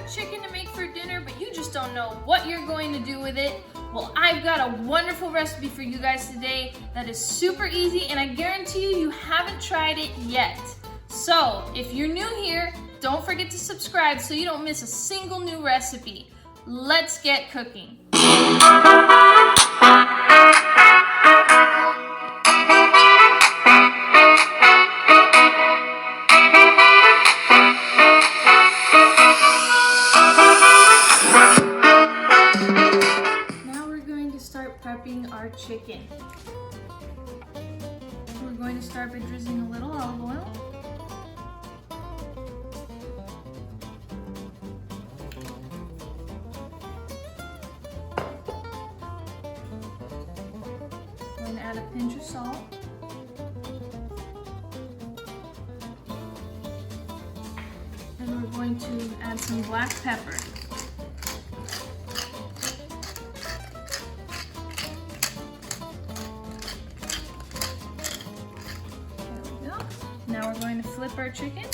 got chicken to make for dinner, but you just don't know what you're going to do with it? Well, I've got a wonderful recipe for you guys today that is super easy, and I guarantee you haven't tried it yet. So, if you're new here, don't forget to subscribe so you don't miss a single new recipe. Let's get cooking. Prepping our chicken. We're going to start by drizzling a little olive oil. We're going to add a pinch of salt. And we're going to add some black pepper. Now we're going to flip our chicken.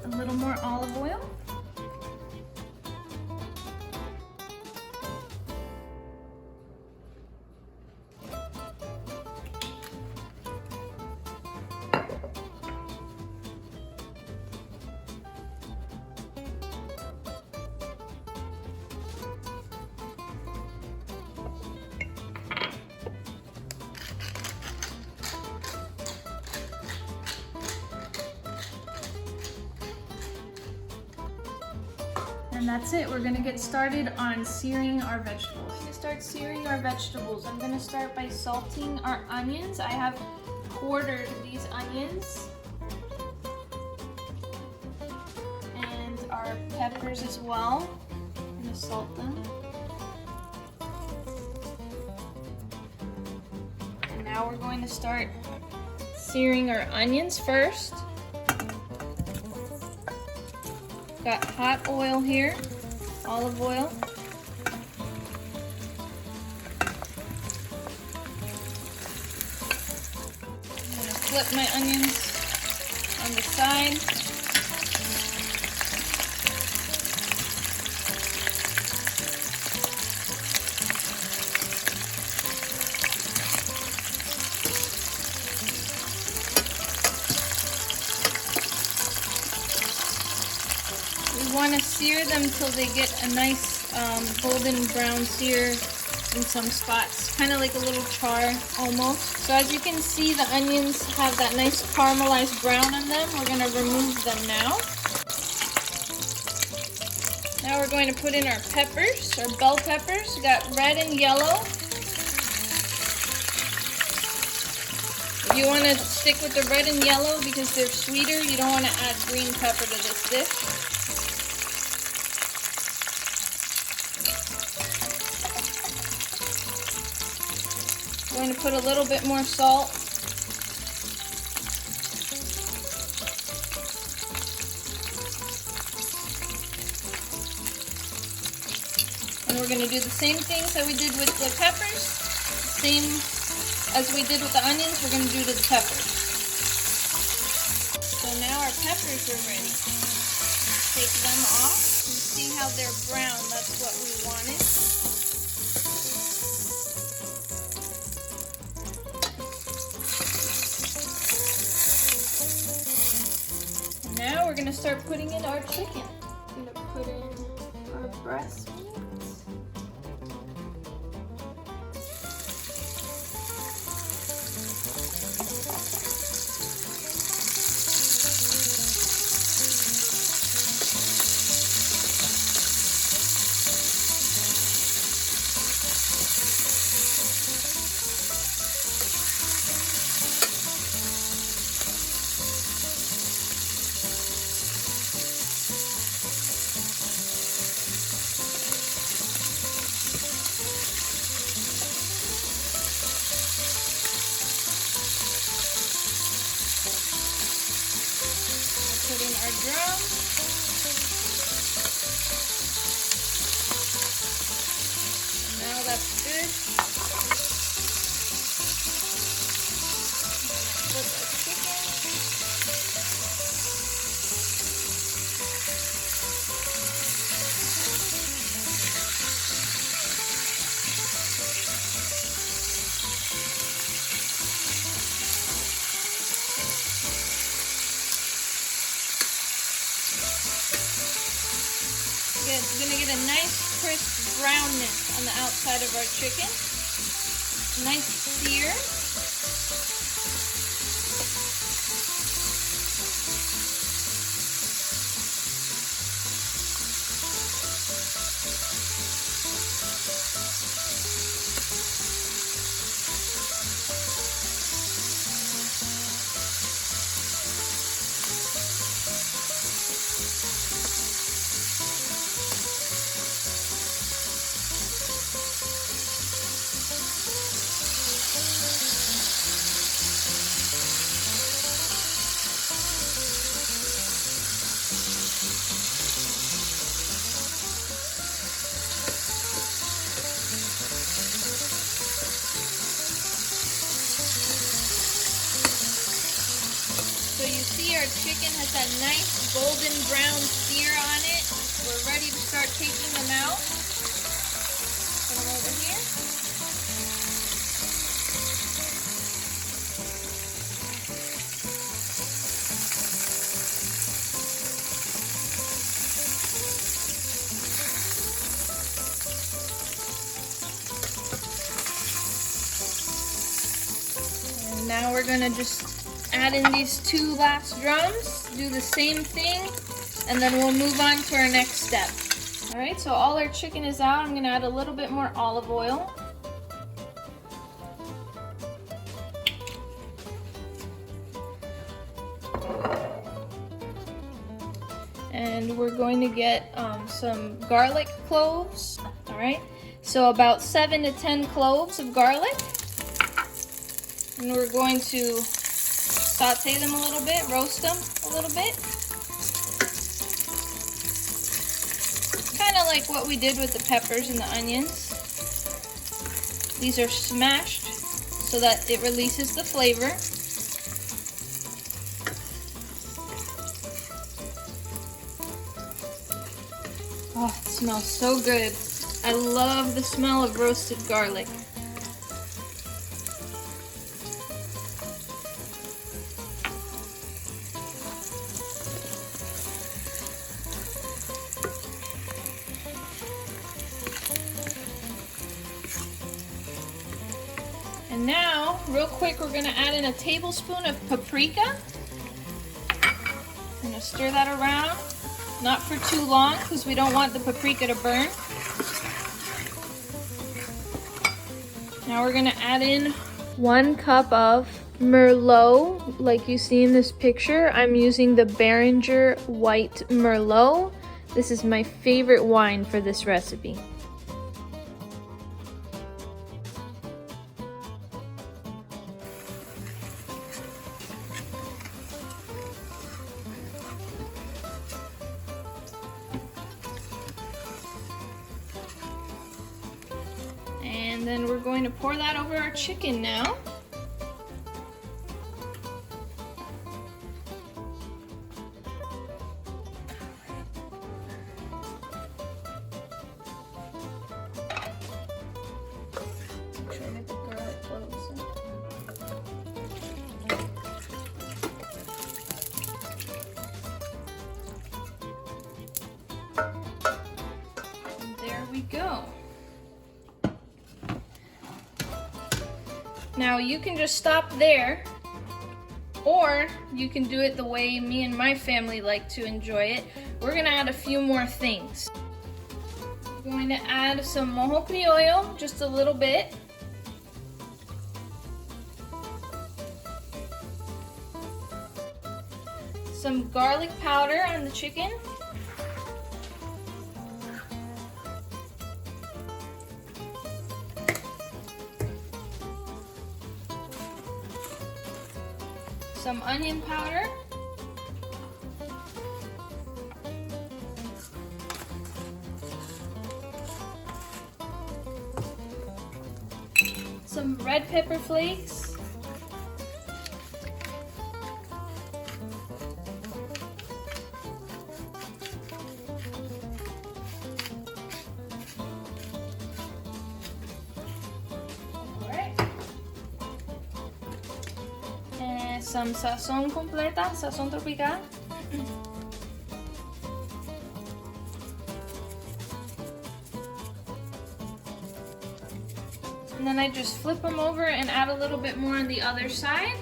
A little more olive oil. And that's it. We're going to get started on searing our vegetables. To start searing our vegetables, I'm going to start by salting our onions. I have quartered these onions. And our peppers as well. I'm going to salt them. And now we're going to start searing our onions first. Got hot oil here, olive oil. I'm going to flip my onions on the side. We want to sear them till they get a nice golden brown sear in some spots, kind of like a little char almost. So as you can see, the onions have that nice caramelized brown on them. We're going to remove them now. Now we're going to put in our peppers, our bell peppers. We got red and yellow. You want to stick with the red and yellow because they're sweeter. You don't want to add green pepper to this dish. I'm going to put a little bit more salt. And we're going to do the same things that we did with the peppers. Same as we did with the onions, we're going to do to the peppers. So now our peppers are ready. Take them off and see how they're brown. That's what we wanted. Now we're going to start putting in our chicken. I'm going to put in our breast meat. put in our drum. Now that's good. Put the chicken. It's going to get a nice crisp brownness on the outside of our chicken. Nice sear. So you see our chicken has that nice golden brown sear on it. We're ready to start taking them out. Put them over here. And now we're gonna just add in these 2 last drums, do the same thing, and then we'll move on to our next step. All right, so all our chicken is out. I'm gonna add a little bit more olive oil. And we're going to get some garlic cloves. All right, so about 7 to 10 cloves of garlic. And we're going to saute them a little bit, roast them a little bit. Kind of like what we did with the peppers and the onions. These are smashed so that it releases the flavor. Oh, it smells so good. I love the smell of roasted garlic. And now, real quick, we're gonna add in a tablespoon of paprika. I'm gonna stir that around, not for too long because we don't want the paprika to burn. Now we're gonna add in 1 cup of Merlot, like you see in this picture. I'm using the Beringer White Merlot. This is my favorite wine for this recipe. And then we're going to pour that over our chicken now. Make sure I get the garlic cloves in. And there we go. Now you can just stop there, or you can do it the way me and my family like to enjoy it. We're gonna add a few more things. We're going to add some mojo criollo, just a little bit. Some garlic powder on the chicken. Some onion powder. some red pepper flakes. Some sazón completa, sazón tropical. And then I just flip them over and add a little bit more on the other side.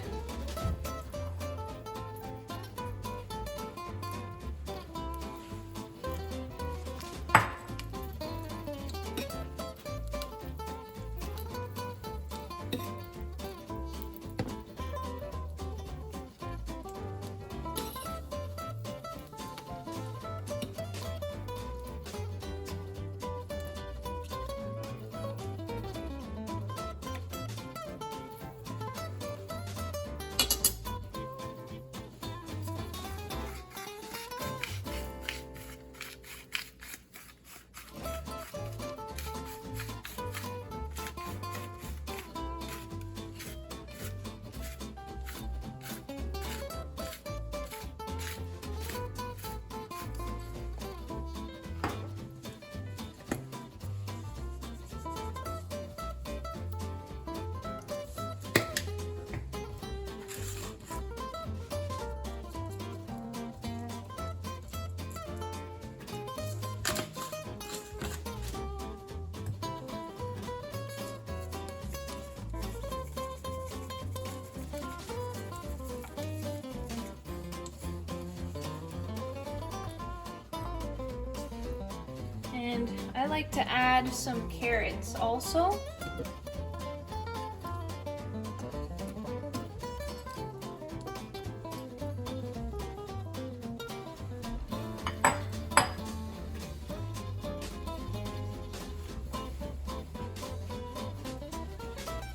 And I like to add some carrots also.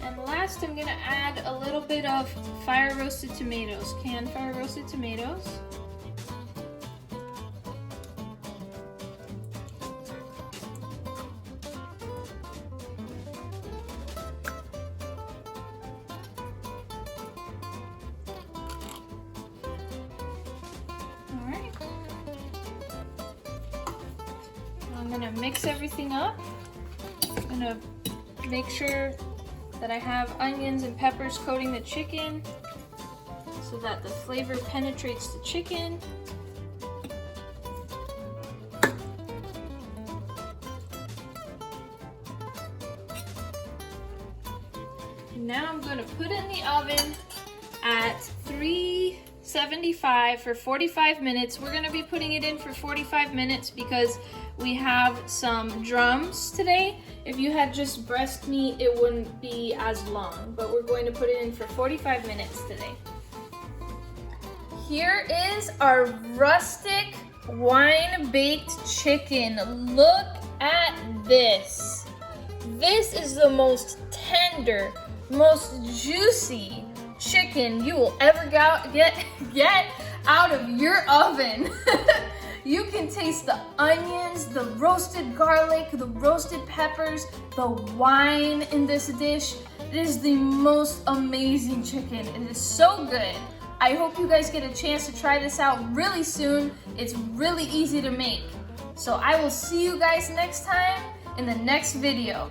And last, I'm gonna add a little bit of fire roasted tomatoes, canned fire roasted tomatoes. I'm gonna mix everything up. I'm gonna make sure that I have onions and peppers coating the chicken so that the flavor penetrates the chicken. Now I'm gonna put it in the oven at 375 for 45 minutes. We're gonna be putting it in for 45 minutes because we have some drums today. If you had just breast meat, it wouldn't be as long, but we're going to put it in for 45 minutes today. Here is our rustic wine-baked chicken. Look at this. This is the most tender, most juicy chicken you will ever get out of your oven. You can taste the onions, the roasted garlic, the roasted peppers, the wine in this dish. It is the most amazing chicken. It is so good. I hope you guys get a chance to try this out really soon. It's really easy to make. So I will see you guys next time in the next video.